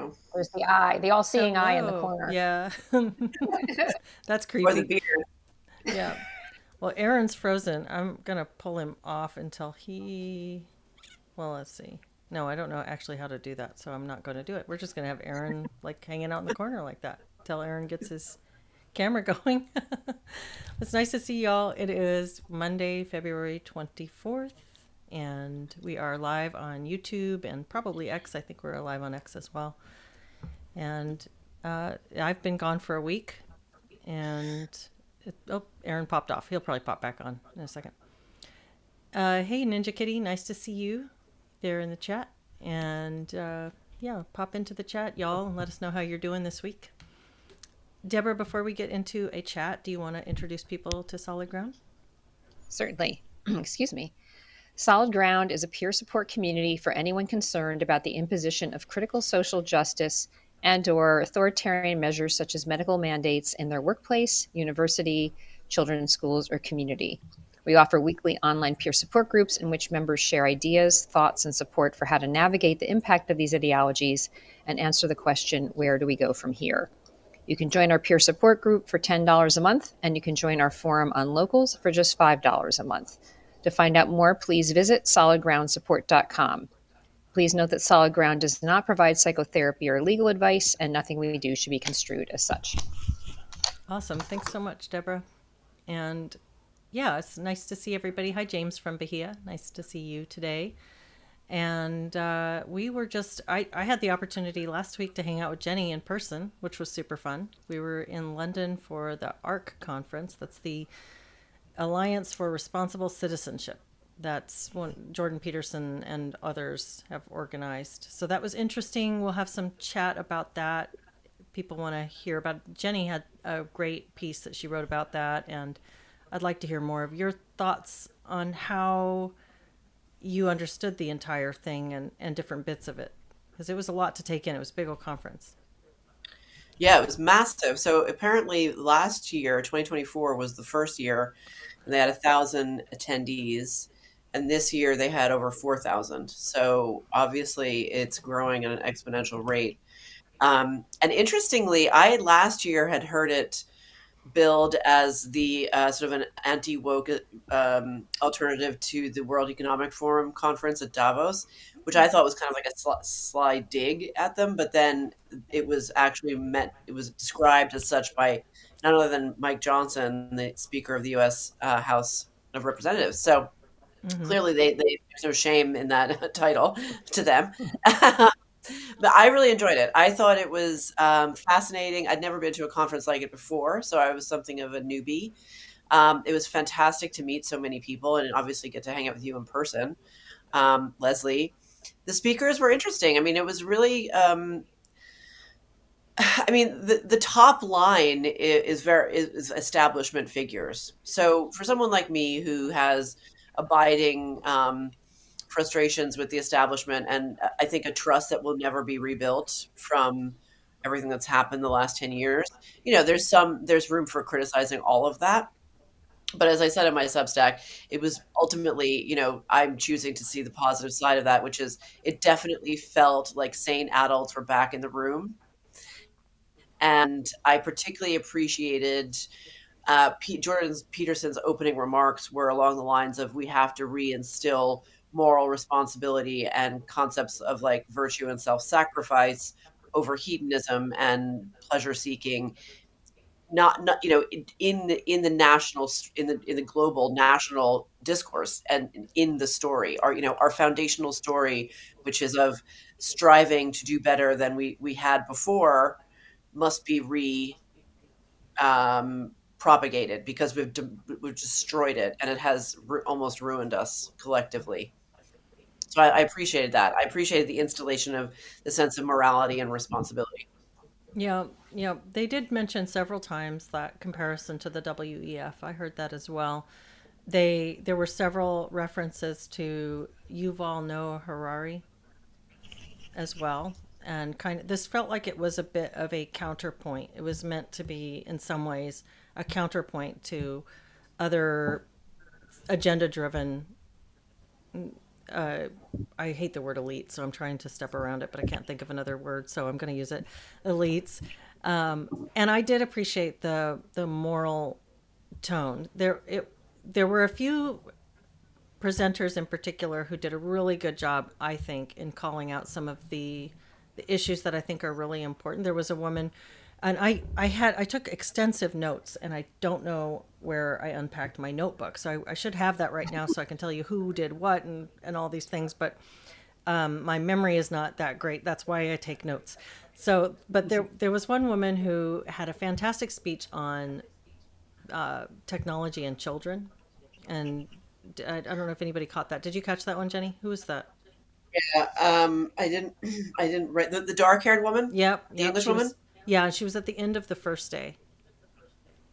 know. There's the eye, the all-seeing eye in the Hello. corner. Yeah. That's Or the creepy. beard. Yeah. Well, Aaron's frozen. I'm going to pull him off until he. Well, let's see. No, I don't know actually how to do that, so I'm not going to do it. We're just going to have Aaron like hanging out in the corner like that till Aaron gets his camera going. It's nice to see y'all. It is Monday, February 24th, and we are live on YouTube and probably X. I think we're live on X as well. And I've been gone for a week, and oh, Aaron popped off. He'll probably pop back on in a second. Hey, Ninja Kitty, nice to see you there in the chat. And yeah, pop into the chat, y'all, and let us know how you're doing this week. Deborah, before we get into a chat, do you want to introduce people to Solid Ground? Certainly. Excuse me. Solid Ground is a peer support community for anyone concerned about the imposition of critical social justice and/or authoritarian measures such as medical mandates in their workplace, university, children's schools, or community. We offer weekly online peer support groups in which members share ideas, thoughts, and support for how to navigate the impact of these ideologies and answer the question, where do we go from here? You can join our peer support group for $10 a month, and you can join our forum on locals for just $5 a month. To find out more, please visit solidgroundsupport.com. Please note that Solid Ground does not provide psychotherapy or legal advice, and nothing we do should be construed as such. Awesome. Thanks so much, Deborah. And yeah, it's nice to see everybody. Hi, James from Bahia. Nice to see you today. And we were just, I had the opportunity last week to hang out with Jenny in person, which was super fun. We were in London for the ARC conference. That's the Alliance for Responsible Citizenship. That's one Jordan Peterson and others have organized. So that was interesting. We'll have some chat about that. People want to hear about it. Jenny had a great piece that she wrote about that, and I'd like to hear more of your thoughts on how you understood the entire thing and different bits of it, because it was a lot to take in. It was a big old conference. Yeah, it was massive. So apparently last year, 2024, was the first year, and they had 1,000 attendees. And this year they had over 4,000. So obviously it's growing at an exponential rate. And interestingly, I last year had heard it billed as the sort of an anti-woke alternative to the World Economic Forum conference at Davos, which I thought was kind of like a sly dig at them. But then it was actually meant, it was described as such by none other than Mike Johnson, the Speaker of the U.S. House of Representatives. So Mm-hmm. clearly there's no shame in that title to them. But I really enjoyed it. I thought it was fascinating. I'd never been to a conference like it before, so I was something of a newbie. It was fantastic to meet so many people and obviously get to hang out with you in person, Leslie. The speakers were interesting. I mean, it was really, I mean, the top line is establishment figures. So for someone like me who has abiding frustrations with the establishment, and I think a trust that will never be rebuilt from everything that's happened the last 10 years. There's room for criticizing all of that. But as I said in my Substack, it was ultimately, I'm choosing to see the positive side of that, which is it definitely felt like sane adults were back in the room. And I particularly appreciated Jordan Peterson's opening remarks were along the lines of we have to reinstill moral responsibility and concepts of like virtue and self-sacrifice over hedonism and pleasure seeking, not in the national, in the global national discourse, and in the story, our foundational story, which is of striving to do better than we had before, must be propagated because we've destroyed it, and it has almost ruined us collectively. So I appreciated that. I appreciated the installation of the sense of morality and responsibility. Yeah, yeah. They did mention several times that comparison to the WEF. I heard that as well. There were several references to Yuval Noah Harari as well. And kind of this felt like it was a bit of a counterpoint. It was meant to be in some ways a counterpoint to other agenda driven I hate the word elite, so I'm trying to step around it, but I can't think of another word, so I'm going to use it. Elites. And I did appreciate the moral tone. There were a few presenters in particular who did a really good job, I think, in calling out some of the issues that I think are really important. There was a woman, and I took extensive notes, and I don't know where I unpacked my notebook, so I should have that right now so I can tell you who did what and all these things. But my memory is not that great. That's why I take notes. So, but there was one woman who had a fantastic speech on technology and children, and I don't know if anybody caught that. Did you catch that one, Jenny? Who was that? Yeah, I didn't. I didn't write the dark-haired woman, Yep, the yep. English woman. Yeah, she was at the end of the first day.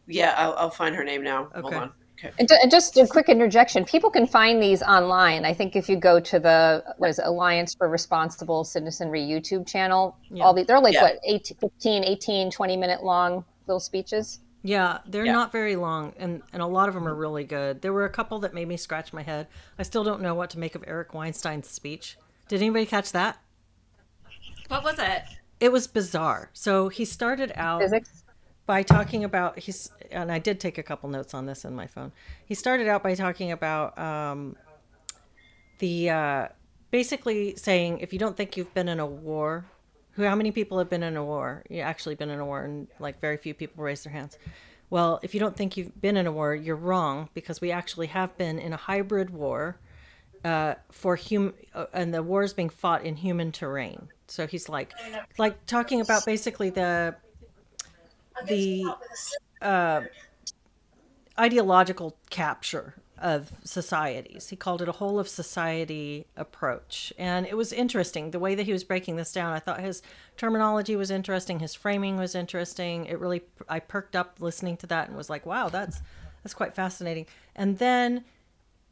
Yeah, I'll find her name now. Hold Okay. on. Okay. And just a quick interjection. People can find these online. I think if you go to the what is it, Alliance for Responsible Citizenry YouTube channel, Yeah. they're like Yeah. what, 18, 15, 18, 20-minute long little speeches. Yeah, they're Yeah. not very long, and a lot of them are really good. There were a couple that made me scratch my head. I still don't know what to make of Eric Weinstein's speech. Did anybody catch that? What was it? It was bizarre. So he started out Physics. by talking about and I did take a couple notes on this in my phone. He started out by talking about the basically saying, if you don't think you've been in a war, how many people have been in a war? You actually been in a war, and like very few people raise their hands. Well, if you don't think you've been in a war, you're wrong, because we actually have been in a hybrid war and the war is being fought in human terrain. So he's like talking about basically the ideological capture of societies. He called it a whole of society approach. And it was interesting the way that he was breaking this down. I thought his terminology was interesting. His framing was interesting. I perked up listening to that and was like, wow, that's quite fascinating. And then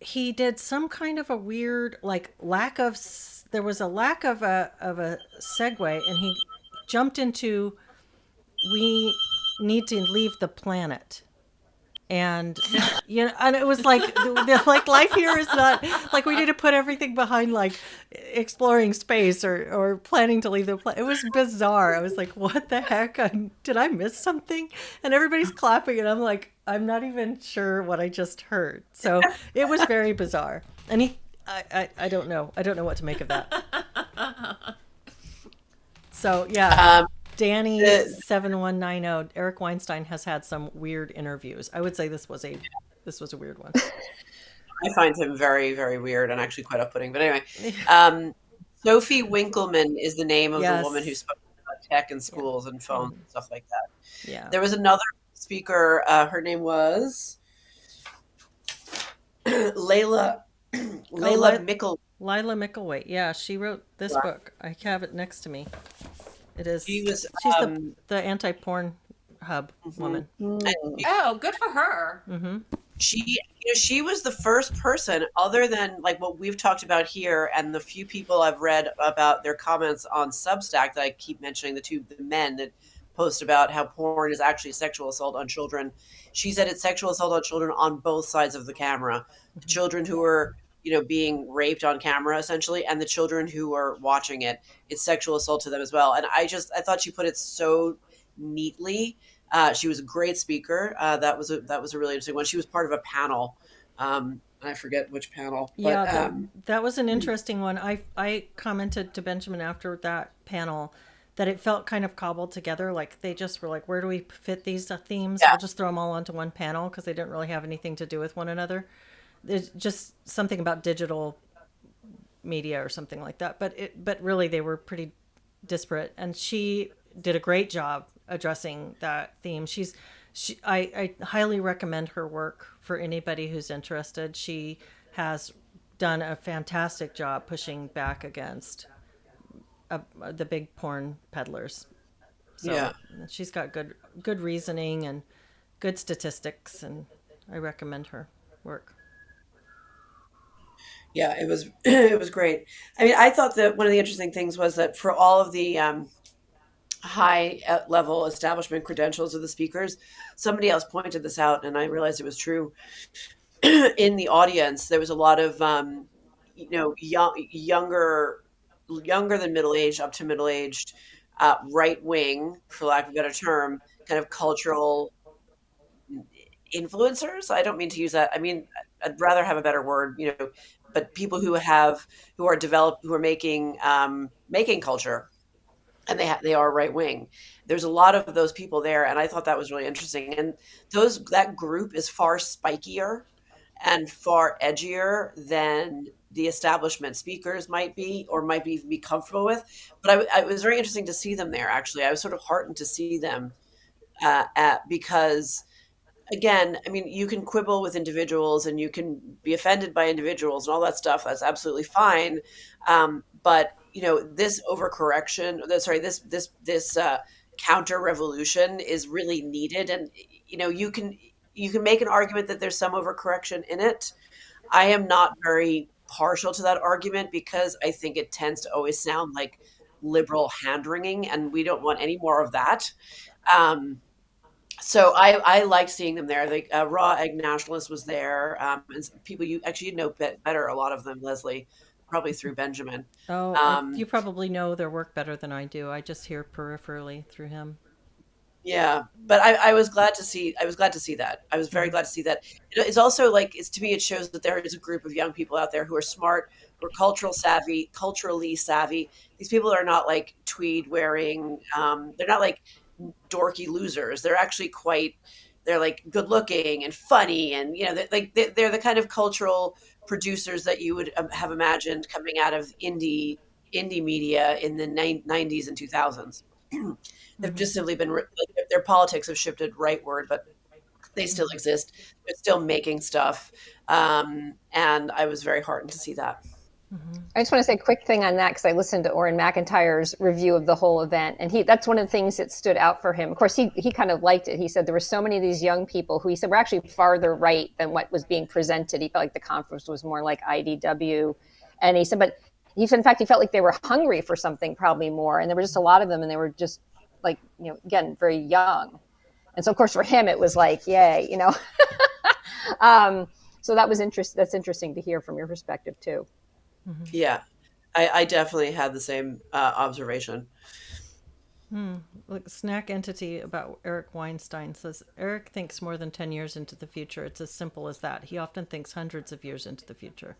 he did some kind of a weird, like, there was a lack of a segue, and he jumped into, we need to leave the planet. And and it was like like life here is not like we need to put everything behind like exploring space or planning to leave the planet. It was bizarre. I was like, what the heck? Did I miss something? And everybody's clapping, and I'm like, I'm not even sure what I just heard. So it was very bizarre. And I don't know what to make of that. So yeah. Danny 7190. Eric Weinstein has had some weird interviews. I would say this was a weird one. I find him very, very weird and actually quite off-putting. But anyway, Sophie Winkleman is the name of the woman who spoke about tech in schools and phones and stuff like that. Yeah. There was another speaker. Her name was Layla Mickle. Lila Mickleweight. Yeah, she wrote this book. I have it next to me. It is. She's the anti-porn hub woman. Oh, good for her. Mm-hmm. She was the first person, other than like what we've talked about here, and the few people I've read about their comments on Substack that I keep mentioning, the men that post about how porn is actually sexual assault on children. She said it's sexual assault on children on both sides of the camera. The children who are being raped on camera essentially, and the children who are watching it, it's sexual assault to them as well. And I thought she put it so neatly. She was a great speaker. That was a really interesting one. She was part of a panel. I forget which panel. But, yeah, that was an interesting one. I commented to Benjamin after that panel that it felt kind of cobbled together. Like they just were like, where do we fit these themes? Yeah. We'll just throw them all onto one panel because they didn't really have anything to do with one another. There's just something about digital media or something like that. But really they were pretty disparate. And she did a great job addressing that theme. I highly recommend her work for anybody who's interested. She has done a fantastic job pushing back against the big porn peddlers. So yeah. She's got good reasoning and good statistics, and I recommend her work. Yeah, it was great. I mean, I thought that one of the interesting things was that for all of the high level establishment credentials of the speakers, somebody else pointed this out, and I realized it was true. In the audience, there was a lot of younger than middle aged up to middle aged, right wing, for lack of a better term, kind of cultural influencers. I don't mean to use that. I mean, I'd rather have a better word, but people who are developed, who are making culture, and they are right wing. There's a lot of those people there, and I thought that was really interesting. And that group is far spikier and far edgier than the establishment speakers might be, or might be comfortable with. But it was very interesting to see them there. Actually, I was sort of heartened to see them, because again, I mean, you can quibble with individuals and you can be offended by individuals and all that stuff. That's absolutely fine. But this overcorrection, this counter revolution is really needed, and you can make an argument that there's some overcorrection in it. I am not very partial to that argument because I think it tends to always sound like liberal hand wringing, and we don't want any more of that. Um, so I liked seeing them there. The Raw Egg Nationalist was there, and people you know better, a lot of them, Leslie, probably through Benjamin. Oh, you Um, probably know their work better than I do. I just hear peripherally through him. yeah, but I was glad to see. I was glad to see that. I was very Mhm. glad to see that. It's also like, to me, it shows that there is a group of young people out there who are smart, who are culturally savvy. These people are not like tweed wearing. They're not like dorky losers. They're actually quite. They're like good looking and funny, and they're the kind of cultural producers that you would have imagined coming out of indie media in the 90s and 2000s. They've Mhm. just simply been like, their politics have shifted rightward, but they still Mhm. exist. They're still making stuff, and I was very heartened to see that. Mhm. I just want to say a quick thing on that because I listened to Orrin McIntyre's review of the whole event, and that's one of the things that stood out for him. Of course, he kind of liked it. He said there were so many of these young people who he said were actually farther right than what was being presented. He felt like the conference was more like IDW, and he said, but he said, in fact, he felt like they were hungry for something probably more, and there were just a lot of them, and they were just like, again, very young. And so, of course, for him, it was like, yay. um, so that was interesting. That's interesting to hear from your perspective too. Mhm. Yeah, I definitely had the same observation. Hmm. Look, Snack Entity about Eric Weinstein says Eric thinks more than 10 years into the future. It's as simple as that. He often thinks hundreds of years into the future.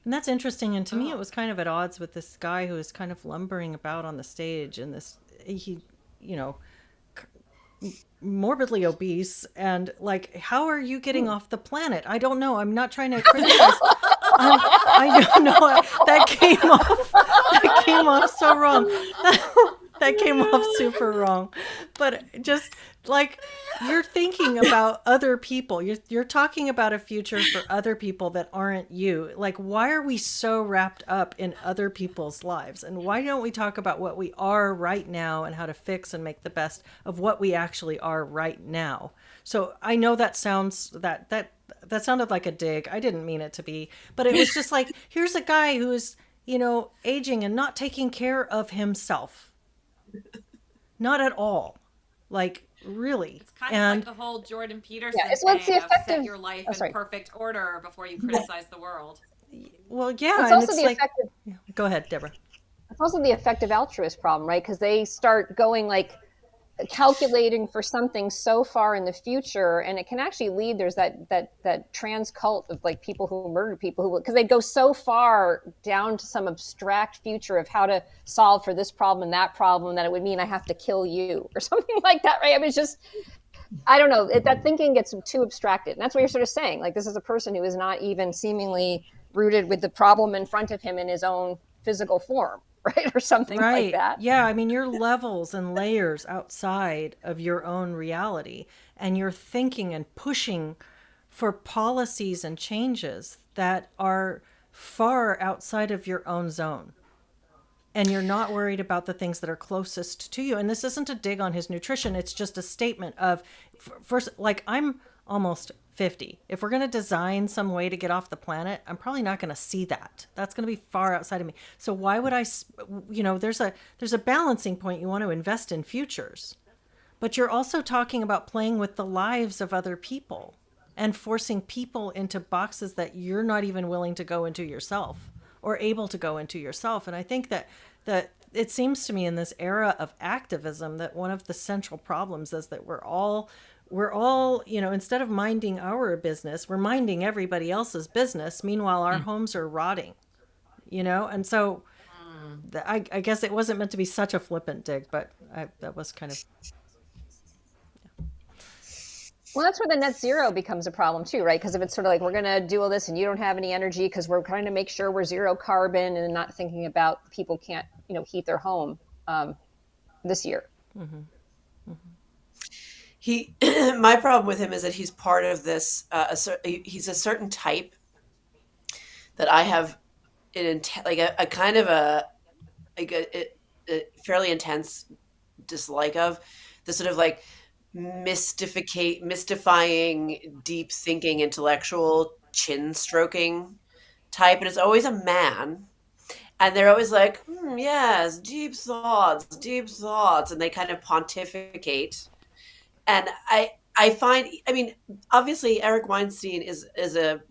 And that's interesting. And to me, it Oh. was kind of at odds with this guy who was kind of lumbering about on the stage and you know, morbidly obese. And like, how are you getting off the planet? I don't know. I'm not trying to criticize. I don't know. That came off. That came off so wrong. That came off super wrong. But just like you're thinking about other people. You're talking about a future for other people that aren't you. Like, why are we so wrapped up in other people's lives? And why don't we talk about what we are right now and how to fix and make the best of what we actually are right now? So I know that that sounded like a dig. I didn't mean it to be, but it was just like, here's a guy who's, aging and not taking care of himself. Not at all. Like, really. It's kind of like And the whole Jordan Yeah, Peterson it's what's the thing of effect set of. your life Oh, in sorry. perfect order before you criticize the world. well, yeah, It's and also it's the like, effect of. yeah, go ahead, Deborah. It's also the effective altruist problem, right? Because they start going like calculating for something so far in the future, and it can actually lead. There's that trans cult of like people who murder people who, because they go so far down to some abstract future of how to solve for this problem and that problem that it would mean I have to kill you or something like that, right? I mean, it's just, I don't know. That thinking gets too abstracted, and that's what you're sort of saying. Like, this is a person who is not even seemingly rooted with the problem in front of him in his own physical form, right, or something like Right. that. Yeah. I mean, you're levels and layers outside of your own reality, and you're thinking and pushing for policies and changes that are far outside of your own zone. And you're not worried about the things that are closest to you. And this isn't a dig on his nutrition. It's just a statement of, first, like, I'm almost 50. If we're going to design some way to get off the planet, I'm probably not going to see that. That's going to be far outside of me. So why would there's a balancing point. You want to invest in futures, but you're also talking about playing with the lives of other people. and forcing people into boxes that you're not even willing to go into yourself or able to go into yourself. And I think that it seems to me in this era of activism that one of the central problems is that we're all, instead of minding our business, we're minding everybody else's business. Meanwhile, our homes are rotting, and so I guess it wasn't meant to be such a flippant dig, but that was kind of. Well, that's where the net zero becomes a problem too, right? Because if it's sort of like we're going to do all this and you don't have any energy because we're trying to make sure we're zero carbon and not thinking about people can't, heat their home this year. He, my problem with him is that he's part of this. He's a certain type that I have like a kind of like a fairly intense dislike of the sort of like mystifying, deep thinking, intellectual chin stroking type, and it's always a man. And they're always like, yes, deep thoughts, and they kind of pontificate. And I find, I mean, obviously Eric Weinstein is a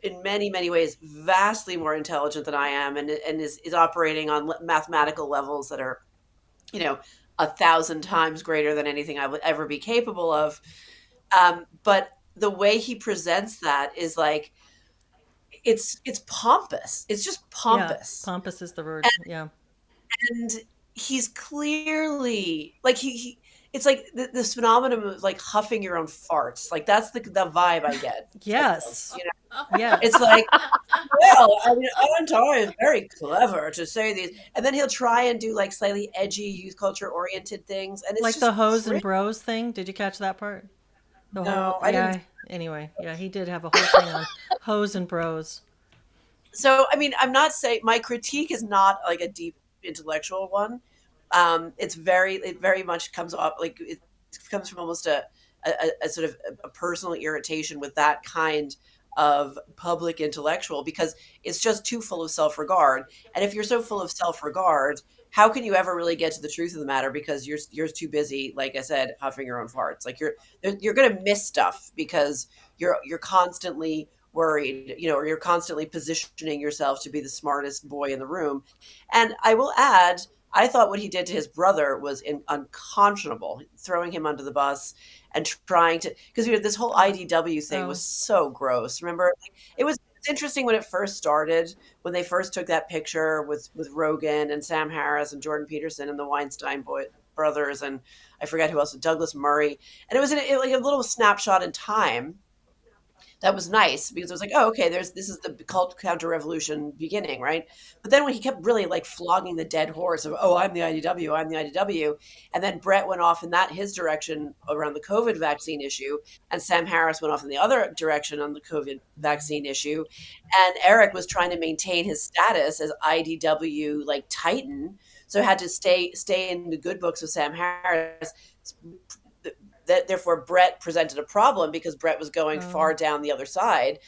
in many many ways vastly more intelligent than I am, and is operating on mathematical levels that are, you know, 1,000 times greater than anything I would ever be capable of. But the way he presents that is like it's pompous. It's just Yeah, pompous, pompous is the word. Yeah. and he's clearly like it's like this phenomenon of like huffing your own farts. Like that's the vibe I get from him, Yes. you know? It's Yes. like, well, I mean, Avantar is very clever to say these, and then he'll try and do like slightly edgy youth culture oriented things, and it's Like the just hose and cringe. bros thing. Did you catch that part? The whole, No, I didn't. yeah. Anyway, yeah, he did have a whole thing on hose and bros. So, I mean, I'm not saying my critique is not like a deep intellectual one. It very much comes off like it comes from almost a sort of a personal irritation with that kind of public intellectual because it's just too full of self-regard. And if you're so full of self-regard, how can you ever really get to the truth of the matter? Because you're too busy, like I said, huffing your own farts. Like you're going to miss stuff because you're constantly worried, or you're constantly positioning yourself to be the smartest boy in the room. And I will add, I thought what he did to his brother was unconscionable, throwing him under the bus and trying to, because this whole IDW thing Oh, was so gross. Remember, like, it's interesting when it first started, when they first took that picture with Rogan and Sam Harris and Jordan Peterson and the Weinstein brothers, and I forget who else, Douglas Murray, and it was like a little snapshot in time that was nice because it was like, oh, okay, this is the cult counter revolution beginning, right? But then when he kept really like flogging the dead horse of, oh, I'm the IDW, I'm the IDW, and then Brett went off in his direction around the COVID vaccine issue, and Sam Harris went off in the other direction on the COVID vaccine issue, and Eric was trying to maintain his status as IDW like titan, so had to stay in the good books with Sam Harris. Therefore Brett presented a problem because Brett was going far oh, down the other side.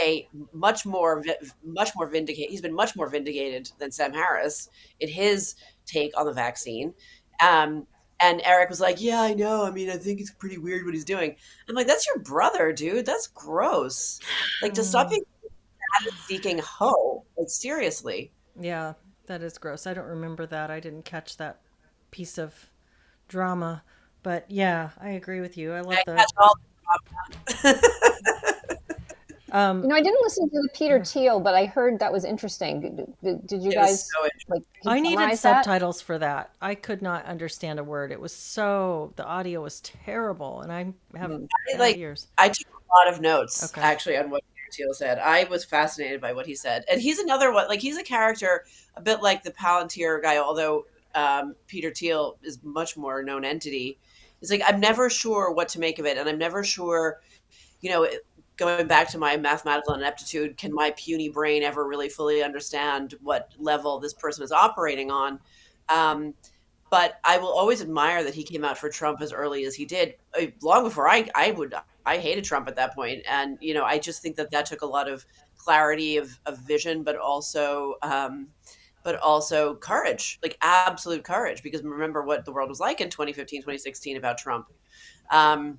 Way much more vindicated. He's been much more vindicated than Sam Harris in his take on the vaccine. Um, and Eric was like, "Yeah, I know. I mean, I think it's pretty weird what he's doing." I'm like, "That's your brother, dude. That's gross. Like, to stop mm, being seeking hoe. Like, seriously." yeah, that is gross. I don't remember that. I didn't catch that piece of drama. But yeah, I agree with you. I love I the. catch all the Um, I didn't listen to the Peter yeah. Thiel, but I heard that was interesting. Did you It was guys so interesting. like I needed summarize that? subtitles for that. I could not understand a word. It was so, the audio was terrible, and I have Hmm. bad Like, ears. I took a lot of notes Okay. actually on what Peter Thiel said. I was fascinated by what he said, and he's another one. Like, he's a character a bit like the Palantir guy, although Peter Thiel is much more known entity. It's like I'm never sure what to make of it, and I'm never sure, you know. Going back to my mathematical ineptitude, can my puny brain ever really fully understand what level this person is operating on? Um, but I will always admire that he came out for Trump as early as he did, long before I hated Trump at that point, and I just think that took a lot of clarity of vision, but also courage, like absolute courage, because remember what the world was like in 2015, 2016 about Trump. Um,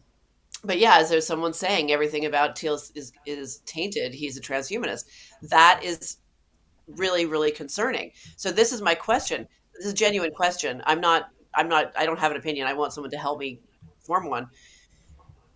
But yeah, as there's someone saying everything about Thiel is tainted, he's a transhumanist. That is really, really concerning. So this is my question. This is a genuine question. I don't have an opinion. I want someone to help me form one.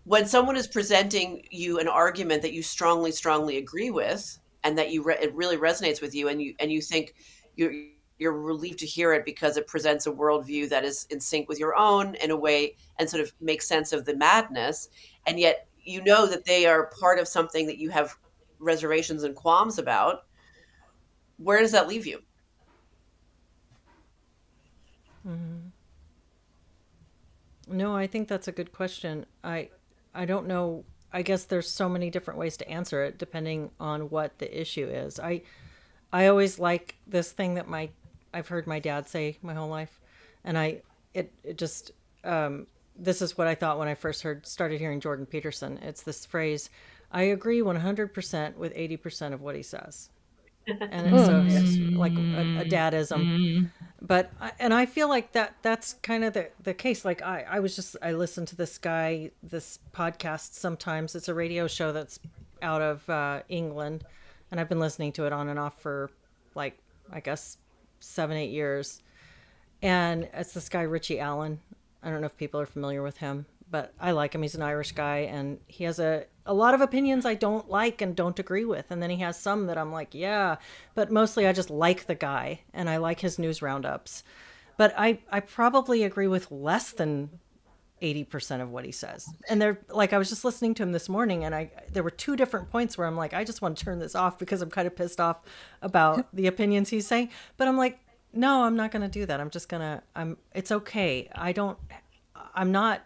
When someone is presenting you an argument that you strongly, strongly agree with, and that it really resonates with you, and you think you're you're relieved to hear it because it presents a worldview that is in sync with your own in a way, and sort of makes sense of the madness, and yet you know that they are part of something that you have reservations and qualms about. Where does that leave you? Mhm. No, I think that's a good question. I don't know. I guess there's so many different ways to answer it depending on what the issue is. I always like this thing that my I've heard my dad say my whole life, and it just this is what I thought when I first started hearing Jordan Peterson. It's this phrase, I agree 100% with 80% of what he says. And so it's just like a dadism. But and I feel like that's kind of the case. Like I listen to this guy, this podcast sometimes. It's a radio show that's out of England, and I've been listening to it on and off for like, I guess, 7, 8 years. And it's this guy Richie Allen. I don't know if people are familiar with him, but I like him. He's an Irish guy, and he has a lot of opinions I don't like and don't agree with, and then he has some that I'm like, yeah, but mostly I just like the guy and I like his news roundups. But I probably agree with less than 80% of what he says. And they're like, I was just listening to him this morning, and I there were two different points where I'm like, I just want to turn this off because I'm kind of pissed off about the opinions he's saying. But I'm like, no, I'm not going to do that. I'm just going to it's okay. I'm not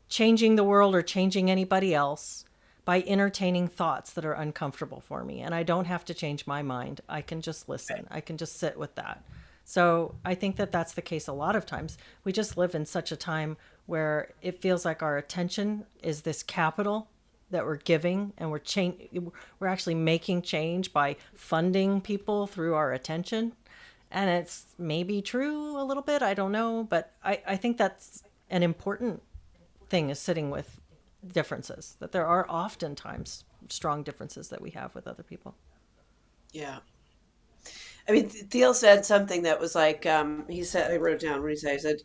changing the world or changing anybody else by entertaining thoughts that are uncomfortable for me. And I don't have to change my mind. I can just listen. I can just sit with that. So I think that that's the case a lot of times. We just live in such a time where it feels like our attention is this capital that we're giving, and we're actually making change by funding people through our attention. And it's maybe true a little bit, I don't know, but I think that's an important thing, is sitting with differences, that there are oftentimes strong differences that we have with other people. Yeah. I mean, Thiel said something that was like, he said, I wrote it down. What did he say? He said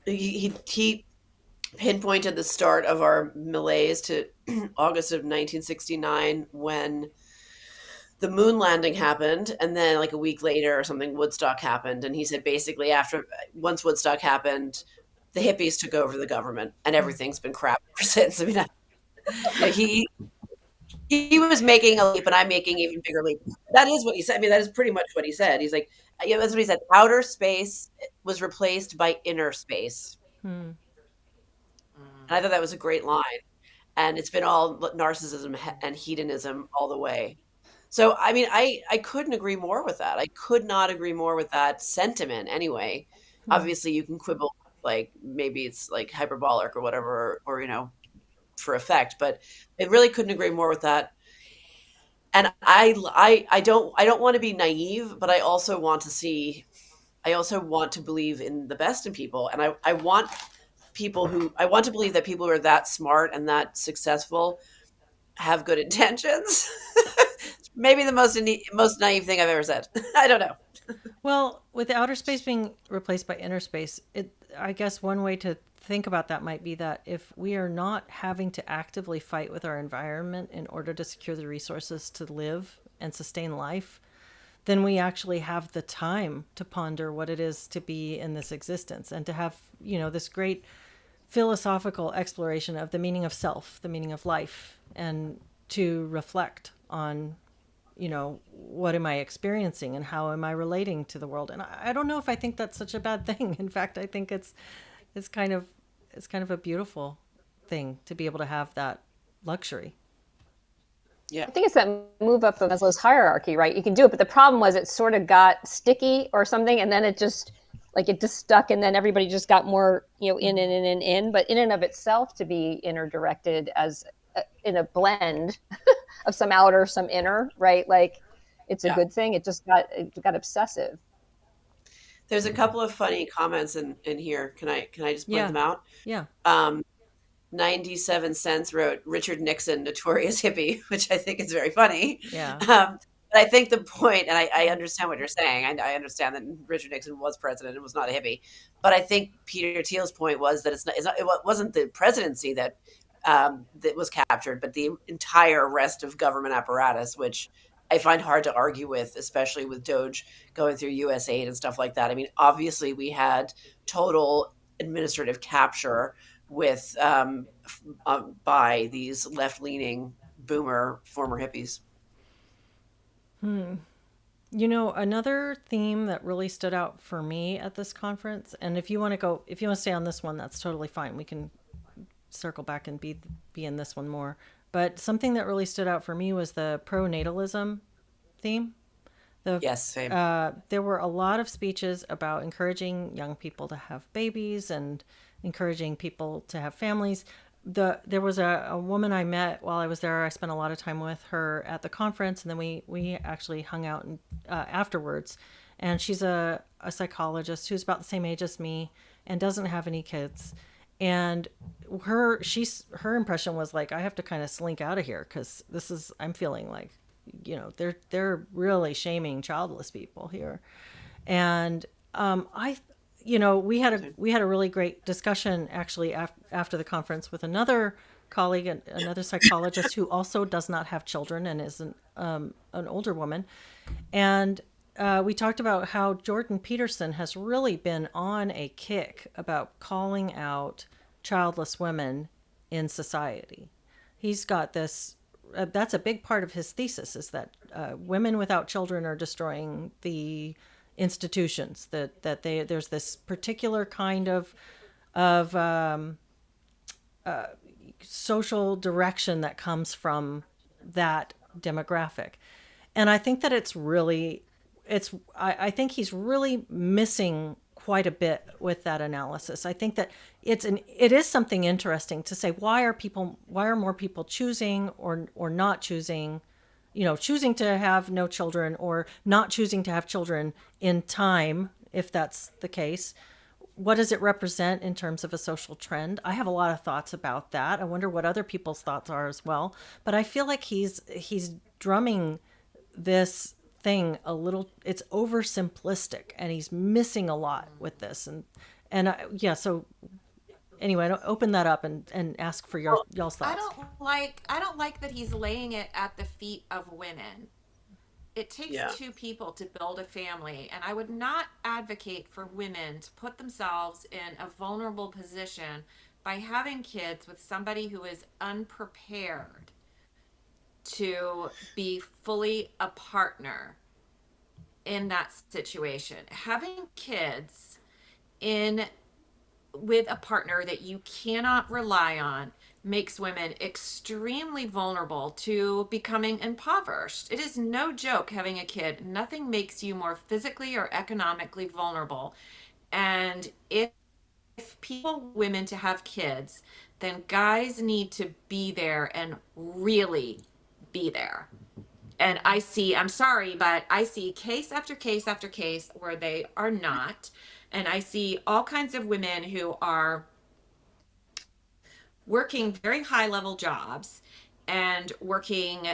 he pinpointed the start of our malaise to August of 1969, when the moon landing happened, and then like a week later or something, Woodstock happened. And he said basically, after once Woodstock happened, the hippies took over the government, and everything's been crap ever since. I mean, he was making a leap, and I'm making even bigger leap. That is what he said. I mean, that is pretty much what he said. He's like, yeah, that's what he said. Outer space was replaced by inner space. Hmm. And I thought that was a great line. And it's been all narcissism and hedonism all the way. So, I mean, I couldn't agree more with that. I could not agree more with that sentiment anyway. Hmm. Obviously, you can quibble, like maybe it's like hyperbolic or whatever, or, for effect, but I really couldn't agree more with that. And I don't want to be naive, but I also want to believe in the best in people. And I want to believe that people who are that smart and that successful have good intentions. Maybe the most naive thing I've ever said. I don't know. Well, with outer space being replaced by inner space, I guess one way to think about that might be that if we are not having to actively fight with our environment in order to secure the resources to live and sustain life, then we actually have the time to ponder what it is to be in this existence, and to have, this great philosophical exploration of the meaning of self, the meaning of life, and to reflect on, what am I experiencing and how am I relating to the world? And I don't know if I think that's such a bad thing. In fact, I think it's kind of a beautiful thing to be able to have that luxury. Yeah. I think it's that move up the Maslow's hierarchy, right? You can do it, but the problem was it sort of got sticky or something, and then it just stuck, and then everybody just got more, in and in and in. But in and of itself, to be inner directed as in a blend of some outer, some inner, right? Like it's a Yeah. good thing. It got obsessive. There's a couple of funny comments in here. Can I just point Yeah. them out? Yeah. Um, 97 Cents wrote Richard Nixon, notorious hippie, which I think is very funny. Yeah. But I think the point, and I understand what you're saying. I understand that Richard Nixon was president and was not a hippie. But I think Peter Thiel's point was that it wasn't the presidency that was captured, but the entire rest of government apparatus, which I find hard to argue with, especially with Doge going through US aid and stuff like that. I mean, obviously, we had total administrative capture with by these left leaning boomer former hippies. Hmm. You know, another theme that really stood out for me at this conference, and if you want to stay on this one, that's totally fine. We can circle back and be in this one more. But something that really stood out for me was the pro-natalism theme. Yes, same. There were a lot of speeches about encouraging young people to have babies and encouraging people to have families. There was a woman I met while I was there. I spent a lot of time with her at the conference, and then we actually hung out afterwards. And she's a psychologist who's about the same age as me and doesn't have any kids. And her impression was like, I have to kind of slink out of here because I'm feeling like, they're really shaming childless people here. And we had a really great discussion actually after the conference with another colleague and another psychologist who also does not have children and is an older woman. And we talked about how Jordan Peterson has really been on a kick about calling out childless women in society. He's got this. That's a big part of his thesis, is that women without children are destroying the institutions. There's this particular kind of social direction that comes from that demographic, and I think that I think he's really missing quite a bit with that analysis. I think that it is something interesting to say, why are more people choosing or not choosing, choosing to have no children or not choosing to have children in time, if that's the case. What does it represent in terms of a social trend? I have a lot of thoughts about that. I wonder what other people's thoughts are as well. But I feel like he's drumming this thing a little. It's oversimplistic, and he's missing a lot with this. So anyway, I'll open that up and ask for y'all's I thoughts. don't like that he's laying it at the feet of women. It Yeah. takes two people to build a family, and I would not advocate for women to put themselves in a vulnerable position by having kids with somebody who is unprepared to be fully a partner in that situation. Having kids in with a partner that you cannot rely on makes women extremely vulnerable to becoming impoverished. It is no joke having a kid. Nothing makes you more physically or economically vulnerable. And if people want women to have kids, then guys need to be there and really be there. And I'm sorry, but I see case after case after case where they are not. And I see all kinds of women who are working very high level jobs and working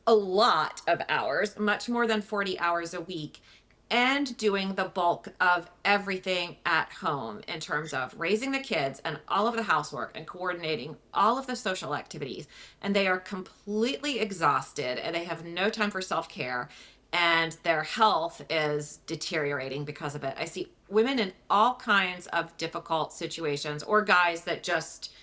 a lot of hours, much more than 40 hours a week, and doing the bulk of everything at home in terms of raising the kids and all of the housework and coordinating all of the social activities. And they are completely exhausted and they have no time for self care. And their health is deteriorating because of it. I see women in all kinds of difficult situations, or guys that just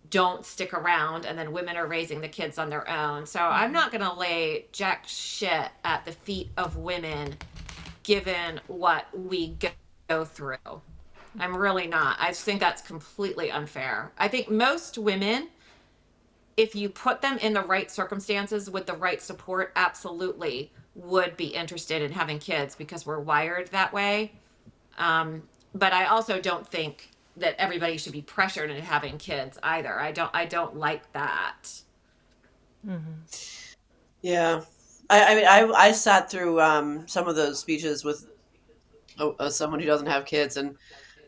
don't stick around, and then women are raising the kids on their own. So I'm not going to lay jack shit at the feet of women given what we go through. I'm really not. I just think that's completely unfair. I think most women, if you put them in the right circumstances with the right support, absolutely would be interested in having kids because we're wired that way. But I also don't think that everybody should be pressured into having kids either. I don't like that. Yeah. I mean, I sat through some of those speeches with someone who doesn't have kids, and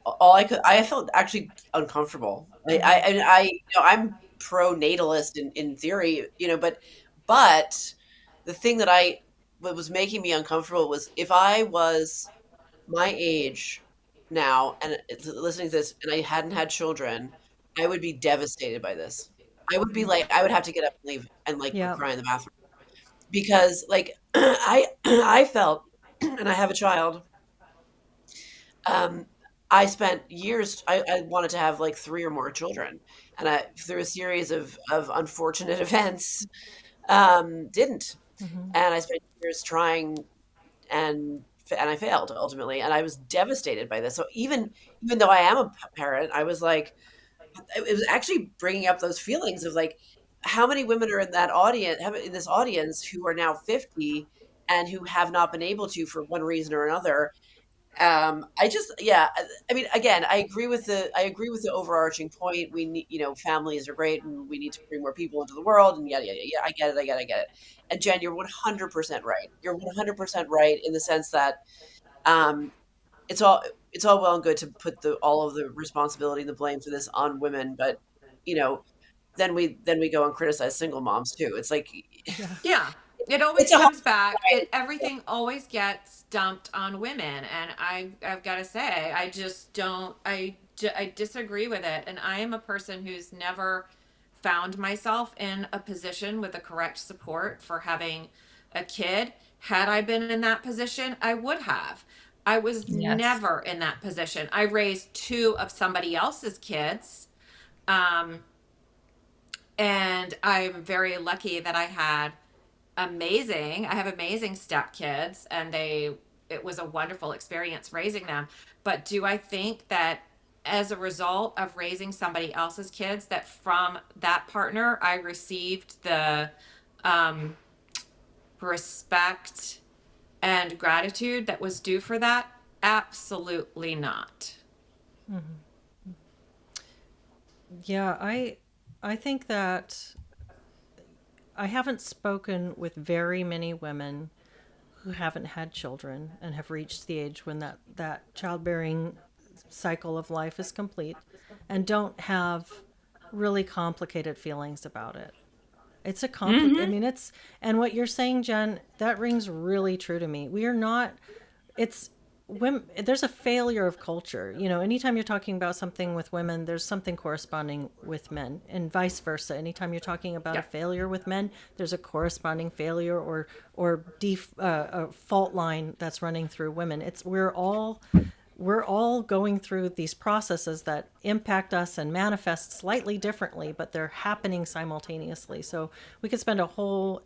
all I felt actually uncomfortable. Mm-hmm. I'm pro-natalist in theory, but the thing what was making me uncomfortable was if I was my age now and listening to this and I hadn't had children, I would be devastated by this. I would be like, I would have to get up and leave and like go Yeah. cry in the bathroom because like I felt, and I have a child. Um, I spent years. I wanted to have like three or more children, and through a series of unfortunate events, didn't. Mm-hmm. And I spent years trying, and I failed ultimately, and I was devastated by this. So even though I am a parent, I was like, it was actually bringing up those feelings of like, how many women are in that audience, in this audience, who are now 50 and who have not been able to for one reason or another. I just, yeah, I mean, again, I agree with the overarching point. We need, families are great and we need to bring more people into the world and yada, yada, yada. I get it. And Jen, you're 100% right. You're 100% right in the sense that, um, it's all, it's all well and good to put all of the responsibility and the blame for this on women. But, you know, then we go and criticize single moms too. It's like, Yeah. Yeah. It it's always a hard comes back. fight. Everything always gets dumped on women, and I've got to say, I just don't. I disagree with it, and I am a person who's never found myself in a position with the correct support for having a kid. Had I been in that position, I would have. I was Yes. never in that position. I raised two of somebody else's kids. Um, and I'm very lucky that I have amazing stepkids, and it was a wonderful experience raising them. But do I think that as a result of raising somebody else's kids, that from that partner I received the um, respect and gratitude that was due for that? Absolutely not. Mm-hmm. Yeah, I think that I haven't spoken with very many women who haven't had children and have reached the age when that childbearing cycle of life is complete and don't have really complicated feelings about it. It's a I Hmm. mean, and what you're saying, Jen, that rings really true to me. We are not, it's, women, there's a failure of culture. Anytime you're talking about something with women, there's something corresponding with men, and vice versa. Anytime you're talking about a Yeah. failure with men, there's a corresponding failure a fault line that's running through women. We're all going through these processes that impact us and manifest slightly differently, but they're happening simultaneously. So we could spend a whole,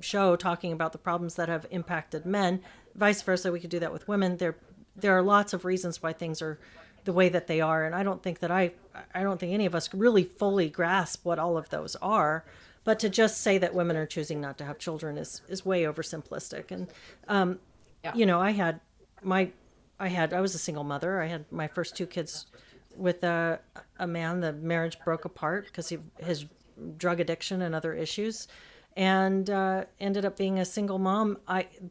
show talking about the problems that have impacted men. Vice versa, we could do that with women. There are lots of reasons why things are the way that they are, and I don't think any of us really fully grasp what all of those are. But to just say that women are choosing not to have children is way oversimplistic. And Yeah. I had my I was a single mother. I had my first two kids with a man. The marriage broke apart because his drug addiction and other issues, and ended up being a single mom.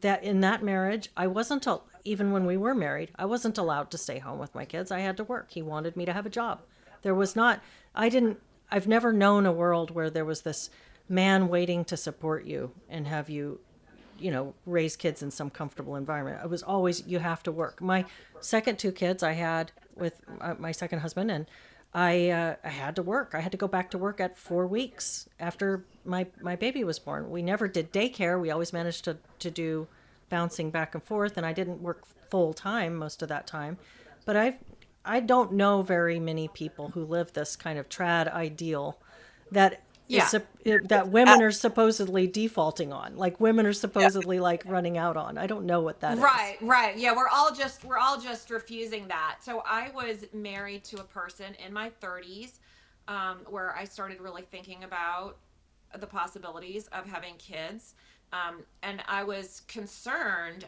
That in that marriage, I wasn't even when we were married, I wasn't allowed to stay home with my kids. I had to work. He wanted me to have a job. There was not. I didn't. I've never known a world where there was this man waiting to support you and have you raise kids in some comfortable environment. It was always, you have to work. My second two kids I had with my second husband, and I had to work. I had to go back to work at 4 weeks after my baby was born. We never did daycare. We always managed to do bouncing back and forth, and I didn't work full time most of that time. But I don't know very many people who live this kind of trad ideal that Yeah. that women are supposedly defaulting on, like women are supposedly like running out on. I don't know what that is. Right, right. Yeah, we're all just refusing that. So I was married to a person in my 30s, where I started really thinking about the possibilities of having kids. And I was concerned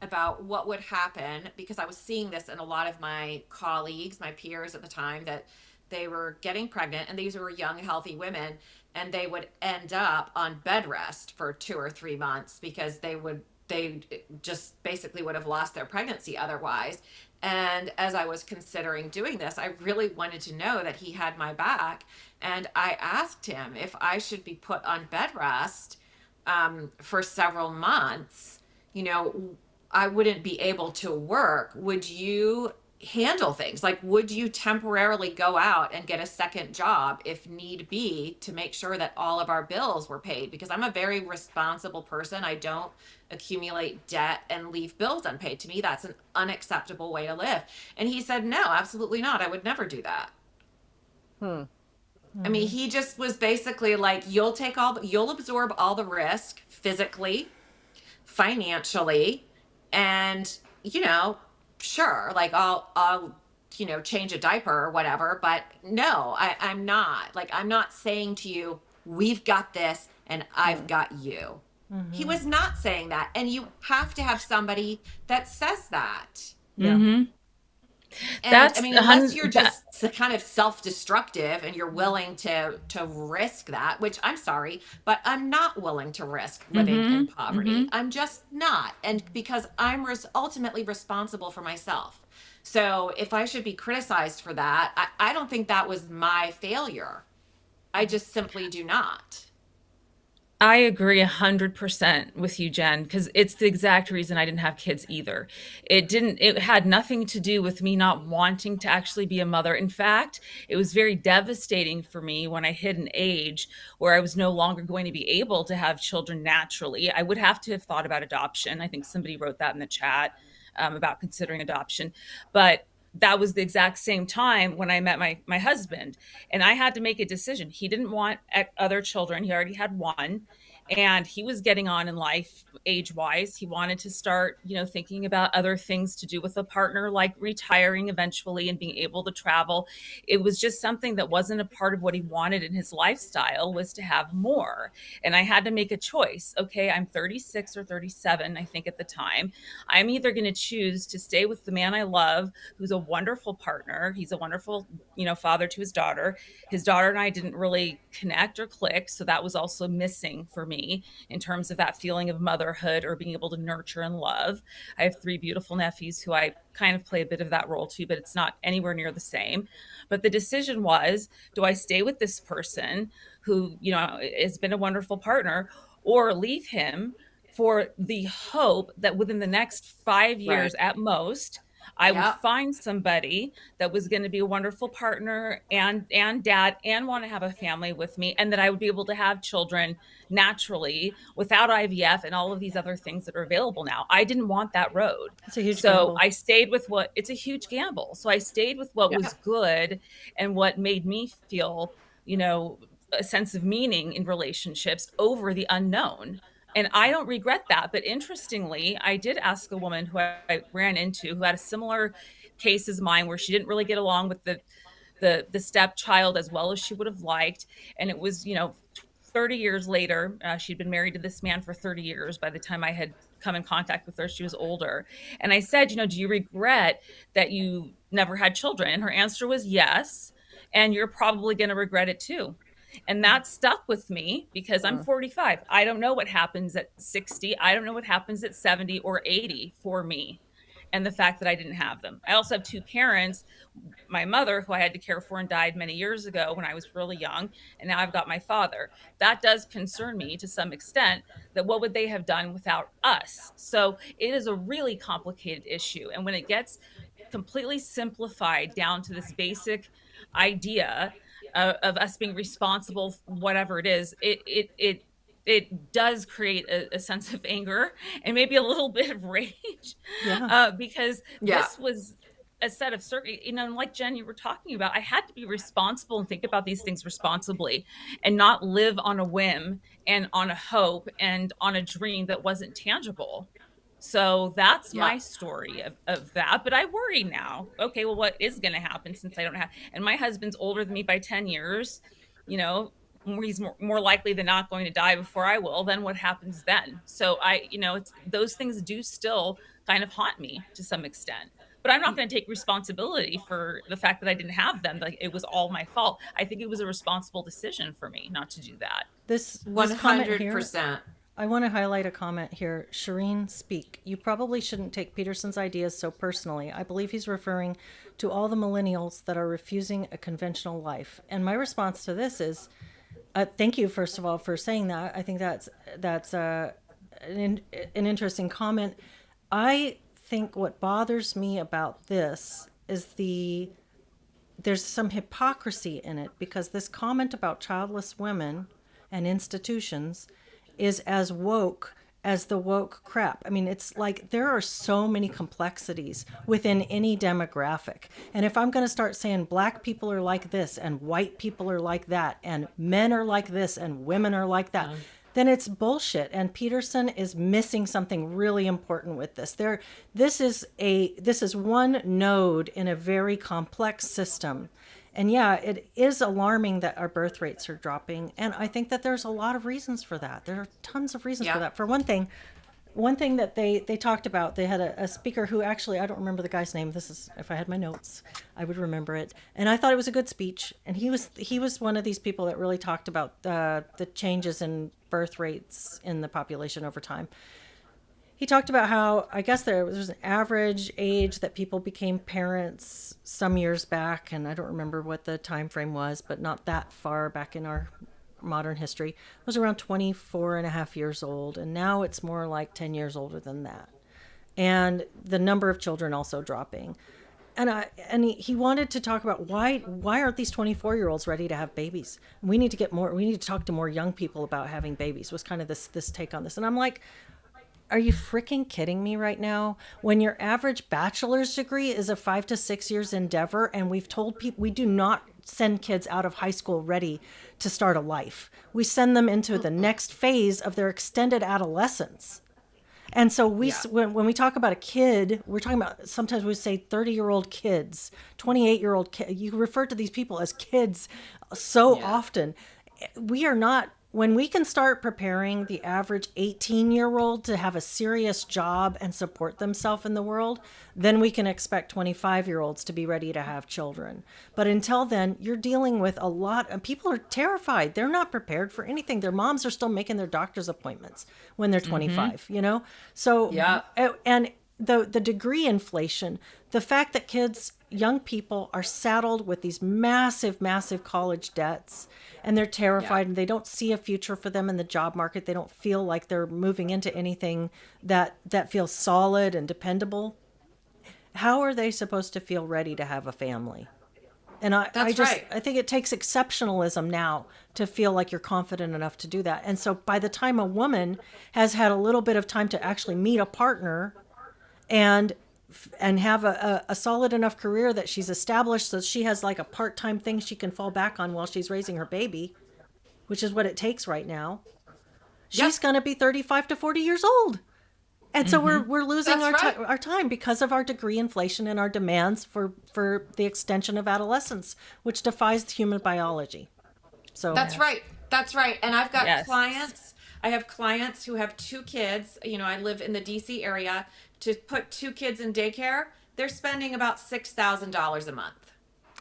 about what would happen because I was seeing this in a lot of my colleagues, my peers at the time, that they were getting pregnant, and these were young, healthy women, and they would end up on bed rest for 2 or 3 months because they would they just basically would have lost their pregnancy otherwise. And as I was considering doing this, I really wanted to know that he had my back. And I asked him if I should be put on bed rest for several months. You know, I wouldn't be able to work. Would you handle things? Like, would you temporarily go out and get a second job if need be to make sure that all of our bills were paid? Because I'm a very responsible person. I don't accumulate debt and leave bills unpaid. To me, that's an unacceptable way to live. And he said, no, absolutely not. I would never do that. Hmm. I mean, Mm-hmm. he just was basically like, you'll absorb all the risk physically, financially, and sure, like I'll change a diaper or whatever, but no, I'm not saying to you, we've got this and I've Hmm. got you. He Mm-hmm. was not saying that, and you have to have somebody that says that. Yeah. Hmm. And I That's mean, a unless hundred. you're just kind of self-destructive and you're willing to risk that, which I'm sorry, but I'm not willing to risk living Hmm. in Hmm. poverty. I'm just not. And because I'm ultimately responsible for myself. So if I should be criticized for that, I don't think that was my failure. I just simply do not. I agree 100% with you, Jen, because it's the exact reason I didn't have kids either. It had nothing to do with me not wanting to actually be a mother. In fact, it was very devastating for me when I hit an age where I was no longer going to be able to have children naturally. I would have to have thought about adoption. I think somebody wrote that in the chat about considering adoption. But that was the exact same time when I met my husband, and I had to make a decision. He didn't want other children. He already had one, and he was getting on in life age wise. He wanted to start, thinking about other things to do with a partner, like retiring eventually and being able to travel. It was just something that wasn't a part of what he wanted in his lifestyle, was to have more. And I had to make a choice. Okay, I'm 36 or 37, I think at the time. I'm either going to choose to stay with the man I love, who's a wonderful partner. He's a wonderful, father to his daughter. His daughter and I didn't really connect or click, so that was also missing for me in terms of that feeling of motherhood or being able to nurture and love. I have three beautiful nephews who I kind of play a bit of that role too, but it's not anywhere near the same. But the decision was, do I stay with this person who, has been a wonderful partner, or leave him for the hope that within the next 5 years Right. at most, I would Yep. find somebody that was going to be a wonderful partner and dad and want to have a family with me, and that I would be able to have children naturally without IVF and all of these other things that are available now. I didn't want that road. It's a huge So gamble. I stayed with what it's a huge gamble. So I stayed with what Yeah. was good and what made me feel, you know, a sense of meaning in relationships over the unknown. And I don't regret that. But interestingly, I did ask a woman who I ran into who had a similar case as mine, where she didn't really get along with the stepchild as well as she would have liked. And it was, 30 years later, she'd been married to this man for 30 years. By the time I had come in contact with her, she was older. And I said, do you regret that you never had children? And her answer was yes. And you're probably going to regret it too. And that stuck with me because I'm Hmm. 45. I don't know what happens at 60. I don't know what happens at 70 or 80 for me. And the fact that I didn't have them. I also have two parents, my mother, who I had to care for and died many years ago when I was really young. And now I've got my father. That does concern me to some extent, that what would they have done without us? So it is a really complicated issue. And when it gets completely simplified down to this basic idea of us being responsible, whatever it is, it does create a sense of anger and maybe a little bit of rage, Yeah. because Yeah. this was a set of like Jen, you were talking about, I had to be responsible and think about these things responsibly and not live on a whim and on a hope and on a dream that wasn't tangible. So that's Yeah. my story of that. But I worry now. Okay, well, what is going to happen since I don't have, and my husband's older than me by 10 years, you know, he's more likely than not going to die before I will. Then what happens then? So it's those things do still kind of haunt me to some extent. But I'm not going to take responsibility for the fact that I didn't have them. Like it was all my fault. I think it was a responsible decision for me not to do that. This comment here, 100%. I want to highlight a comment here. Shireen, speak. You probably shouldn't take Peterson's ideas so personally. I believe he's referring to all the millennials that are refusing a conventional life. And my response to this is, thank you, first of all, for saying that. I think that's an interesting comment. I think what bothers me about this is there's some hypocrisy in it, because this comment about childless women and institutions is as woke as the woke crap. I mean, it's like there are so many complexities within any demographic. And if I'm going to start saying black people are like this and white people are like that and men are like this and women are like that, then it's bullshit. And Peterson is missing something really important with this. This is one node in a very complex system. And yeah, it is alarming that our birth rates are dropping. And I think that there's a lot of reasons for that. There are tons of reasons for Yeah. that. For one thing that they talked about, they had a speaker who, actually, I don't remember the guy's name. This is, if I had my notes, I would remember it. And I thought it was a good speech. And he was one of these people that really talked about the changes in birth rates in the population over time. He talked about how, I guess, there was an average age that people became parents some years back, and I don't remember what the time frame was, but not that far back in our modern history. It was around 24 and a half years old, and now it's more like 10 years older than that. And the number of children also dropping. And he wanted to talk about why aren't these 24-year-olds ready to have babies? We need to talk to more young people about having babies, was kind of this take on this. And I'm like, are you freaking kidding me right now? When your average bachelor's degree is a 5 to 6 years endeavor, and we've told people we do not send kids out of high school ready to start a life. We send them into the next phase of their extended adolescence. And so when we talk about a kid, we're talking about, sometimes we say 30-year-old kids, 28-year-old kids. You refer to these people as kids so often. We are not, when we can start preparing the average 18-year-old to have a serious job and support themselves in the world, then we can expect 25-year-olds to be ready to have children. But until then, you're dealing with a lot of people are terrified. They're not prepared for anything. Their moms are still making their doctor's appointments when they're 25, you know? So, Yeah. and the degree inflation, the fact that young people are saddled with these massive, massive college debts, and they're terrified, and they don't see a future for them in the job market. They don't feel like they're moving into anything that feels solid and dependable. How are they supposed to feel ready to have a family? And That's right. I think it takes exceptionalism now to feel like you're confident enough to do that. And so by the time a woman has had a little bit of time to actually meet a partner and have a solid enough career that she's established, so she has like a part-time thing she can fall back on while she's raising her baby, which is what it takes right now, she's going to be 35 to 40 years old. And so we're losing That's right. our time because of our degree inflation and our demands for the extension of adolescence, which defies human biology. So That's right. That's right. And I've got Yes. clients. I have clients who have two kids. You know, I live in the DC area. To put two kids in daycare, they're spending about $6,000 a month.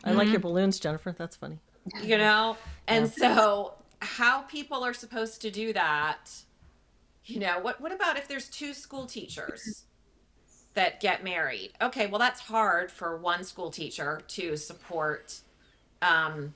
I like your balloons, Jennifer. That's funny. You know? And so how people are supposed to do that, you know, what about if there's two school teachers that get married? Okay, well that's hard for one school teacher to support um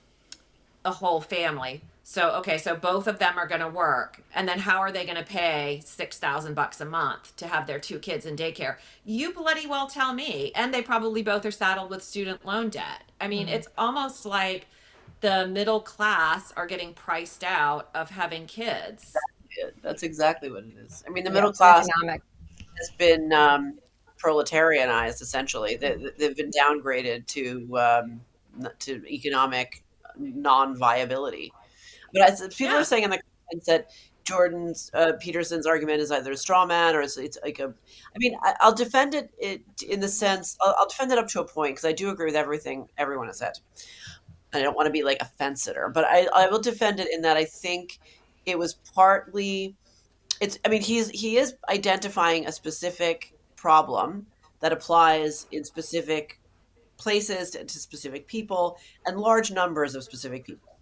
a whole family. So okay, so both of them are going to work, and then how are they going to pay $6,000 a month to have their two kids in daycare? You bloody well tell me. And they probably both are saddled with student loan debt. I mean, it's almost like the middle class are getting priced out of having kids. That's exactly what it is. I mean, the Yeah, middle it's class economic. has been proletarianized essentially. They've been downgraded to economic non-viability. But as people are Yeah. saying in the comments that Jordan's Peterson's argument is either a straw man or it's like a. I mean, I'll defend it in the sense I'll defend it up to a point because I do agree with everything everyone has said. I don't want to be like a fence sitter, but I will defend it in that I think it was partly it's I mean he is identifying a specific problem that applies in specific places to specific people and large numbers of specific people.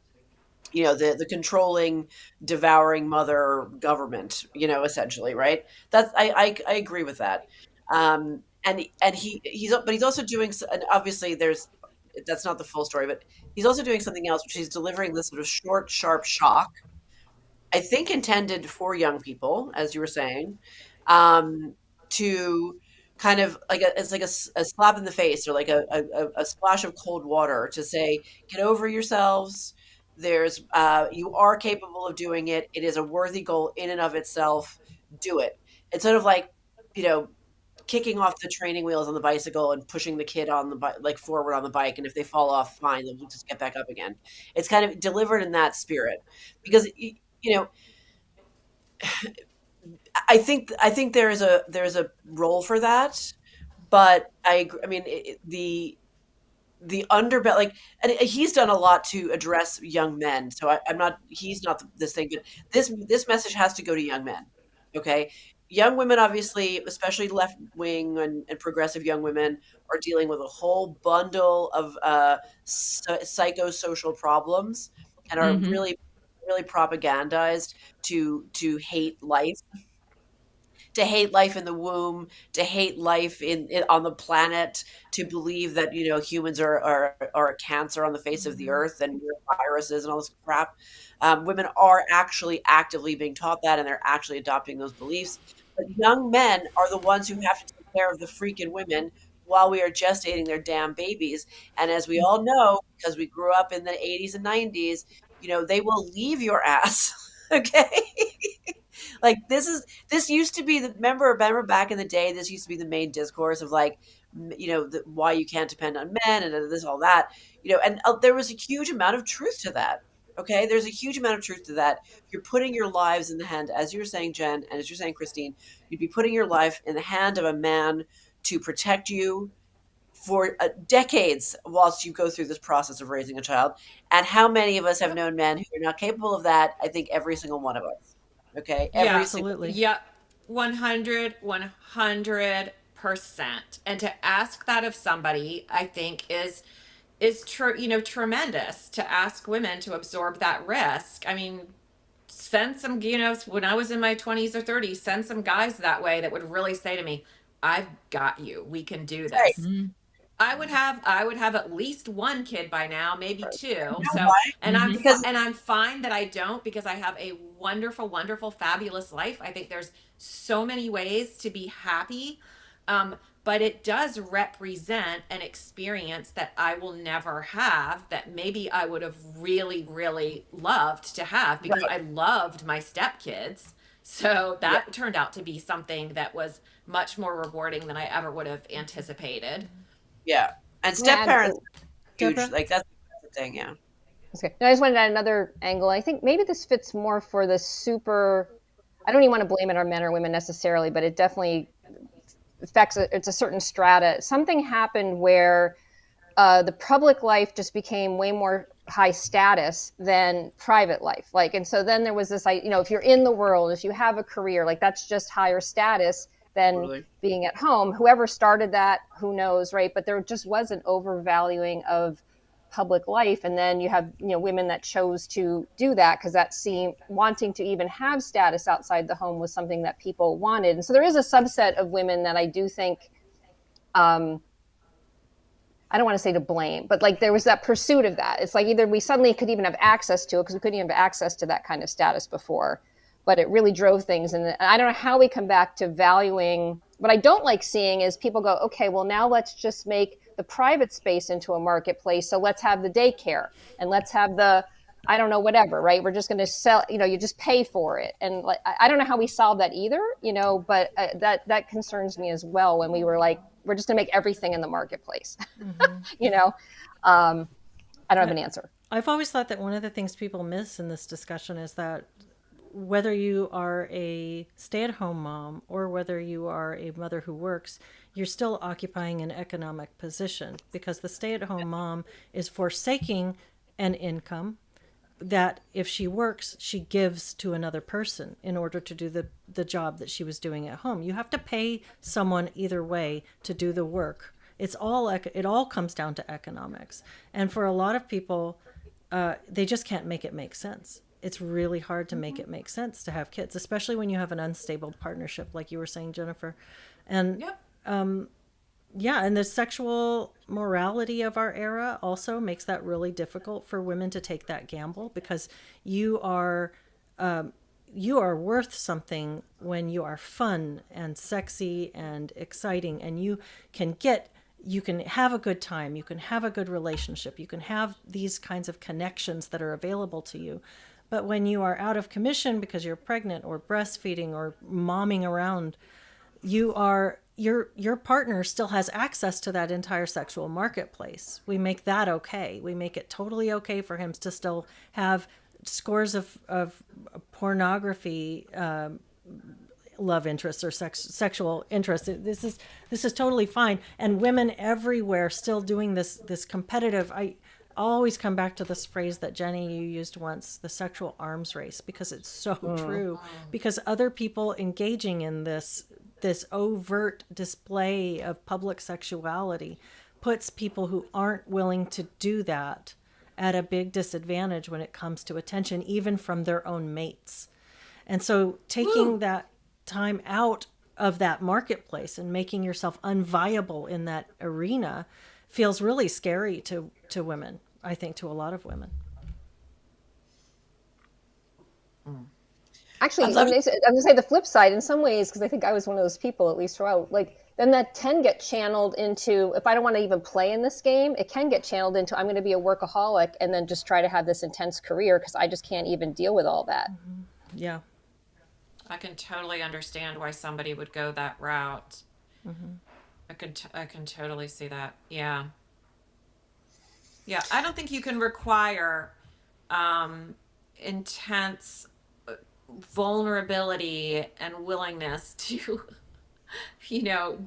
the controlling, devouring mother government, essentially, right? I agree with that. And he's also doing, and obviously that's not the full story, but he's also doing something else, which he's delivering this sort of short, sharp shock, I think intended for young people, as you were saying, um, to kind of like it's like a slap in the face, or like a splash of cold water to say, get over yourselves. You are capable of doing it. It is a worthy goal in and of itself. Do it. It's sort of like, you know, kicking off the training wheels on the bicycle and pushing the kid on the like forward on the bike. And if they fall off, fine, they'll just get back up again. It's kind of delivered in that spirit, because you know I think there's a role for that, but I mean the underbelly, like, and he's done a lot to address young men. So I'm not he's not this thing, but this message has to go to young men. Okay, young women, obviously, especially left wing and progressive young women, are dealing with a whole bundle of psychosocial problems, and are Hmm. really propagandized to hate life, to hate life in the womb, to hate life on the planet, to believe that humans are a cancer on the face of the earth, and we're viruses and all this crap. Women are actually actively being taught that, and they're actually adopting those beliefs. But young men are the ones who have to take care of the freaking women while we are gestating their damn babies. And as we all know, because we grew up in the 80s and 90s, they will leave your ass. Okay. Like, this used to be remember back in the day, this used to be the main discourse of, like, why you can't depend on men, and this, all that, and there was a huge amount of truth to that. Okay, there's a huge amount of truth to that. You're putting your lives in the hand, as you're saying, Jen, and as you're saying, Christine, you'd be putting your life in the hand of a man to protect you for decades whilst you go through this process of raising a child. And how many of us have known men who are not capable of that? I think every single one of us. Okay, every Yeah. single. Absolutely. Yeah. 100%. And to ask that of somebody, I think is tremendous, to ask women to absorb that risk. I mean, send some, when I was in my 20s or 30s, send some guys that way that would really say to me, I've got you. We can do Right. this. I would have at least one kid by now, maybe You two. know So, why? and I'm Because and I'm fine that I don't, because I have a wonderful, wonderful, fabulous life. I think there's so many ways to be happy. Um, but it does represent an experience that I will never have, that maybe I would have really, really loved to have, because right. I loved my stepkids. So Yeah. that turned out to be something that was much more rewarding than I ever would have anticipated. Yeah. And I'm gonna step add, parents oh, huge. Deborah? Like, that's the thing. Yeah. that's good. No, I just wanted to add another angle. I think maybe this fits more for the super. I don't even want to blame it on men or women necessarily, but it definitely affects it's a certain strata. Something happened where the public life just became way more high status than private life. Like, and so then there was this, if you're in the world, if you have a career, like that's just higher status than Totally. being at home. Whoever started that, who knows, right? But there just was an overvaluing of public life, and then you have women that chose to do that because that seemed wanting to even have status outside the home was something that people wanted. And so there is a subset of women that I do think um, I don't want to say to blame, but like there was that pursuit of that. It's like either we suddenly could even have access to it because we couldn't even have access to that kind of status before, but it really drove things. And I don't know how we come back to valuing. What I don't like seeing is people go, okay, well, now let's just make the private space into a marketplace. So let's have the daycare and let's have I don't know, whatever, right? We're just going to sell, you just pay for it. And like, I don't know how we solve that either, but that concerns me as well when we were like, we're just going to make everything in the marketplace. Mm-hmm. you know, um, I don't have an answer. I've always thought that one of the things people miss in this discussion is that whether you are a stay at home mom or whether you are a mother who works, you're still occupying an economic position, because the stay at home mom is forsaking an income that if she works, she gives to another person in order to do the job that she was doing at home. You have to pay someone either way to do the work. It all comes down to economics. And for a lot of people, they just can't make it make sense. It's really hard to make it make sense to have kids, especially when you have an unstable partnership, like you were saying, Jennifer. And Yep. yeah, and the sexual morality of our era also makes that really difficult for women to take that gamble, because you are worth something when you are fun and sexy and exciting, and you can have a good time, you can have a good relationship, you can have these kinds of connections that are available to you. But when you are out of commission because you're pregnant or breastfeeding or momming around, your partner still has access to that entire sexual marketplace. We make that okay. We make it totally okay for him to still have scores of pornography love interests or sexual interests. This is totally fine. And women everywhere still doing this competitive. I always come back to this phrase that Jenny, you used once, the sexual arms race, because it's so true. Because other people engaging in this overt display of public sexuality puts people who aren't willing to do that at a big disadvantage when it comes to attention, even from their own mates. And so taking that time out of that marketplace and making yourself unviable in that arena feels really scary to women, I think, to a lot of women. Actually, I'm going to say the flip side in some ways, because I think I was one of those people, at least throughout, like, then that can get channeled into, if I don't want to even play in this game, it can get channeled into, I'm going to be a workaholic and then just try to have this intense career because I just can't even deal with all that. Mm-hmm. Yeah. I can totally understand why somebody would go that route. Mm-hmm. I can totally see that. Yeah. Yeah. I don't think you can require intense vulnerability and willingness to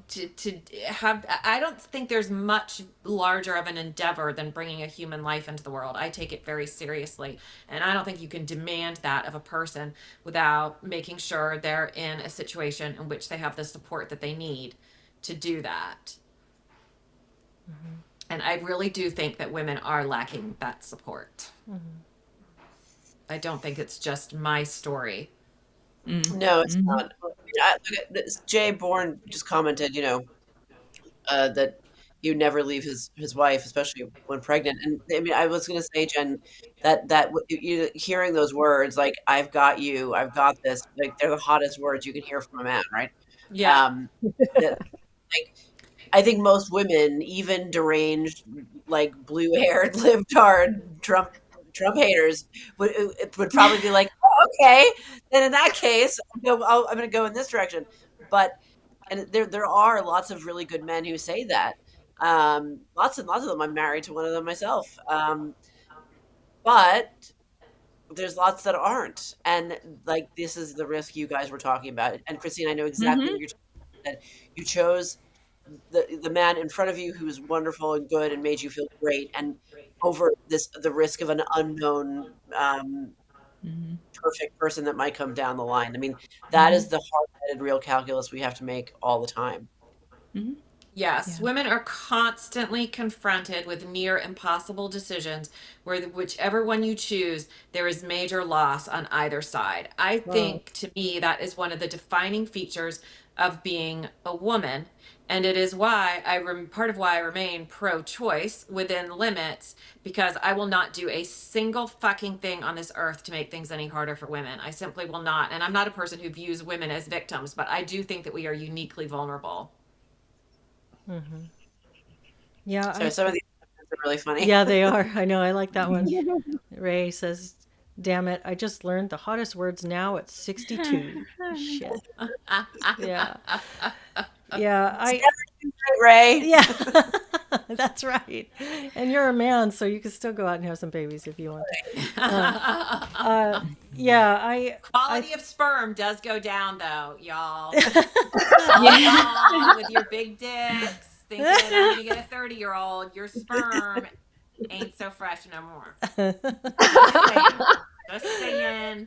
to have. I don't think there's much larger of an endeavor than bringing a human life into the world. I take it very seriously, and I don't think you can demand that of a person without making sure they're in a situation in which they have the support that they need to do that. Mm-hmm. And I really do think that women are lacking that support. Mm-hmm. I don't think it's just my story. No, it's not. Jay Bourne just commented, that he would never leave his wife, especially when pregnant. And I mean, I was going to say, Jen, that hearing those words, like "I've got you, I've got this," like they're the hottest words you can hear from a man, right? Yeah. Like, I think most women, even deranged, like blue-haired, libtard Trump haters, would probably be like, oh, okay, then in that case, I'm going to go in this direction. But and there are lots of really good men who say that. Lots and lots of them. I'm married to one of them myself. But there's lots that aren't, and like this is the risk you guys were talking about. And Christine, I know exactly what you're talking about. You chose the man in front of you who was wonderful and good and made you feel great, and over the risk of an unknown perfect person that might come down the line. I mean, that is the hard-headed real calculus we have to make all the time. Mm-hmm. Yes, yeah. Women are constantly confronted with near impossible decisions where whichever one you choose, there is major loss on either side. I think, to me, that is one of the defining features of being a woman. And it is why part of why I remain pro-choice within limits, because I will not do a single fucking thing on this earth to make things any harder for women. I simply will not. And I'm not a person who views women as victims, but I do think that we are uniquely vulnerable. Mm-hmm. Yeah. So some of these are really funny. Yeah, they are. I know. I like that one. Ray says, damn it, I just learned the hottest words now at 62. Shit. Yeah. Yeah. Ray. Yeah. That's right. And you're a man, so you can still go out and have some babies if you want to. Yeah. Quality of sperm does go down, though, y'all. Y'all with your big dicks thinking I'm going to get a 30-year-old, your sperm ain't so fresh no more. Just saying.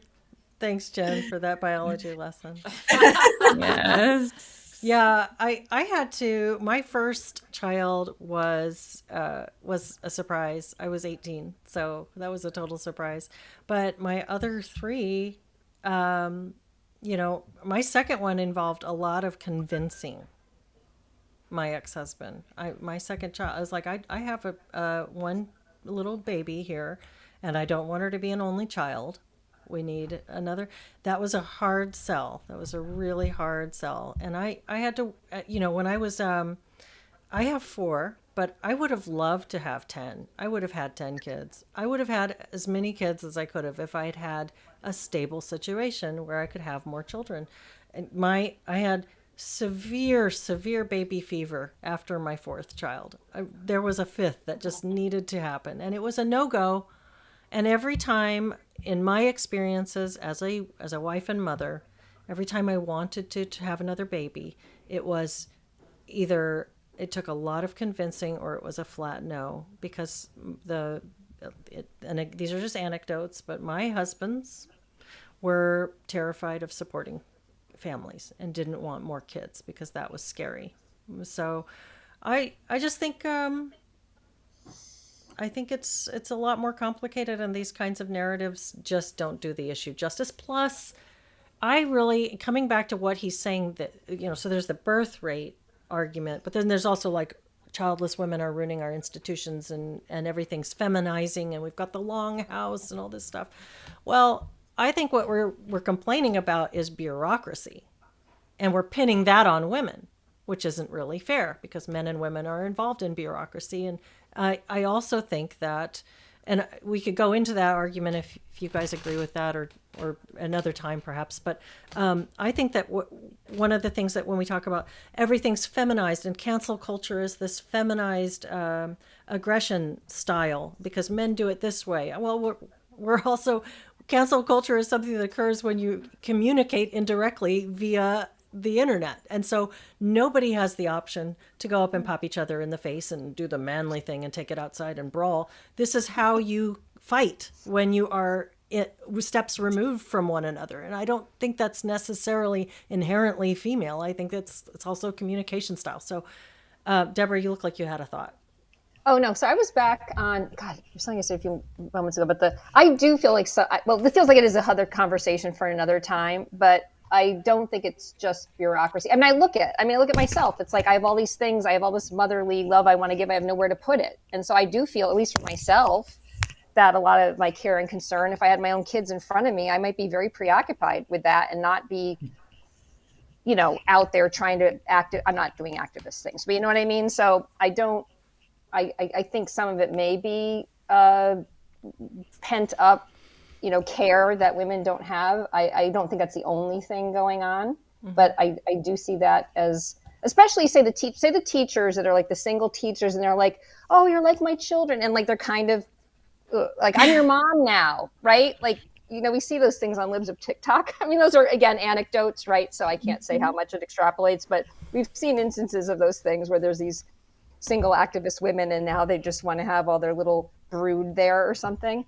Thanks, Jen, for that biology lesson. Yes. Yeah, I had to. My first child was a surprise. I was 18, so that was a total surprise. But my other three, um, my second one involved a lot of convincing my ex-husband. My second child, I was like, I have a one little baby here, and I don't want her to be an only child. We need another. That was a hard sell. That was a really hard sell. And I had to, when I was, I have four, but I would have loved to have 10. I would have had 10 kids. I would have had as many kids as I could have if I had had a stable situation where I could have more children. And I had severe baby fever after my fourth child. There was a fifth that just needed to happen, and it was a no-go. And every time in my experiences as a wife and mother, every time I wanted to have another baby, it was either it took a lot of convincing or it was a flat no, because and these are just anecdotes, but my husbands were terrified of supporting families and didn't want more kids because that was scary. So I just think I think it's a lot more complicated, and these kinds of narratives just don't do the issue justice. Plus, I really, coming back to what he's saying, that so there's the birth rate argument, but then there's also like childless women are ruining our institutions, and everything's feminizing, and we've got the long house and all this stuff. Well, I think what we're complaining about is bureaucracy, and we're pinning that on women, which isn't really fair because men and women are involved in bureaucracy. And I also think that, and we could go into that argument if you guys agree with that, or another time perhaps. But I think that one of the things that when we talk about everything's feminized, and cancel culture is this feminized aggression style because men do it this way. Well, we're also, cancel culture is something that occurs when you communicate indirectly via the internet. And so nobody has the option to go up and pop each other in the face and do the manly thing and take it outside and brawl. This is how you fight when you are steps removed from one another. And I don't think that's necessarily inherently female. I think it's also communication style. So Deborah, you look like you had a thought. Oh no! So I was back on. God, something I said a few moments ago, but I do feel like it feels like it is another conversation for another time. But I don't think it's just bureaucracy. I mean, I look at myself. It's like I have all these things. I have all this motherly love I want to give. I have nowhere to put it, and so I do feel, at least for myself, that a lot of my care and concern, if I had my own kids in front of me, I might be very preoccupied with that and not be, out there trying to I'm not doing activist things, but you know what I mean. So I don't. I think some of it may be pent up, care that women don't have. I don't think that's the only thing going on, but I do see that as, especially say the teachers that are like the single teachers, and they're like, oh, you're like my children, and like they're kind of like, I'm your mom now, right? Like, we see those things on libs of TikTok. I mean, those are, again, anecdotes, right? So I can't say how much it extrapolates, but we've seen instances of those things where there's these single activist women, and now they just want to have all their little brood there or something.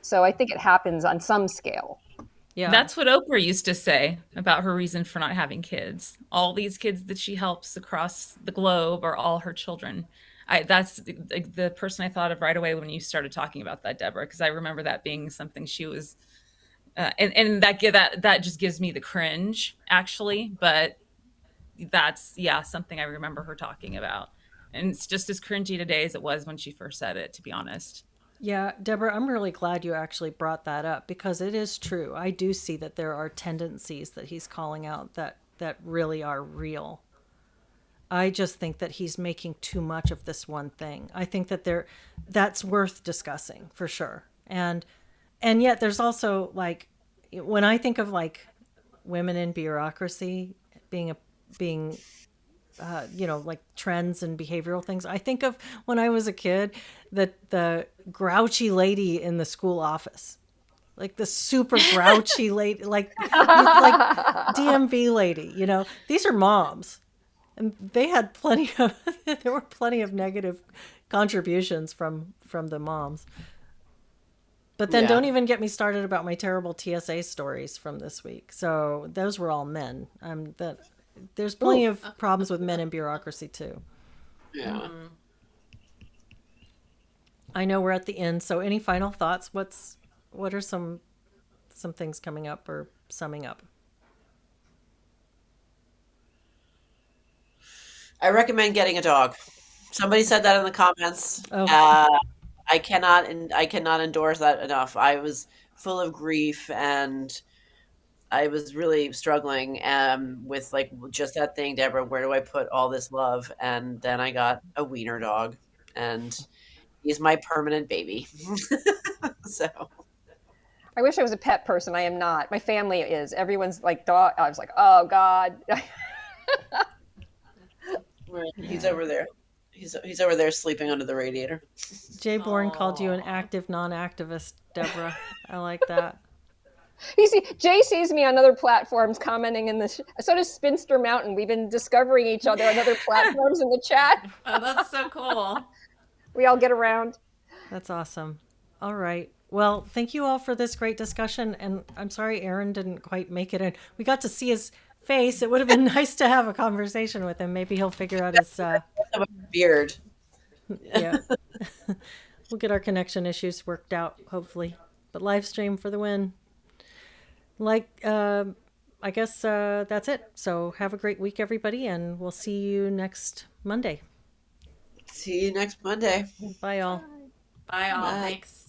So I think it happens on some scale. Yeah. That's what Oprah used to say about her reason for not having kids. All these kids that she helps across the globe are all her children. That's the person I thought of right away when you started talking about that, Deborah, because I remember that being something she was, and that just gives me the cringe, actually. But that's, something I remember her talking about. And it's just as cringy today as it was when she first said it, to be honest. Yeah, Deborah, I'm really glad you actually brought that up, because it is true. I do see that there are tendencies that he's calling out that really are real. I just think that he's making too much of this one thing. I think that that's worth discussing for sure. And yet there's also, like, when I think of like women in bureaucracy being like trends and behavioral things, I think of when I was a kid, that the grouchy lady in the school office, like the super grouchy lady, like DMV lady, these are moms, and they had there were plenty of negative contributions from the moms. But then don't even get me started about my terrible TSA stories from this week. So those were all men. there's plenty of problems with men in bureaucracy too. Yeah. I know we're at the end, so any final thoughts? What are some things coming up or summing up? I recommend getting a dog. Somebody said that in the comments. Oh, I cannot endorse that enough. I was full of grief and I was really struggling with like just that thing, Deborah, where do I put all this love? And then I got a wiener dog and he's my permanent baby. So I wish I was a pet person. I am not. My family is. Everyone's like dog. I was like, oh God. he's over there. He's over there sleeping under the radiator. Jay Bourne called you an active non-activist, Deborah. I like that. Jay sees me on other platforms commenting in this. So does Spinster Mountain. We've been discovering each other on other platforms in the chat. Oh, that's so cool. We all get around. That's awesome. All right. Well, thank you all for this great discussion. And I'm sorry Aaron didn't quite make it in. We got to see his face. It would have been nice to have a conversation with him. Maybe he'll figure out his beard. Yeah. We'll get our connection issues worked out, hopefully. But live stream for the win. I guess that's it. So have a great week, everybody, and we'll see you next Monday. See you next Monday. Bye, all. Bye all. Bye. Thanks.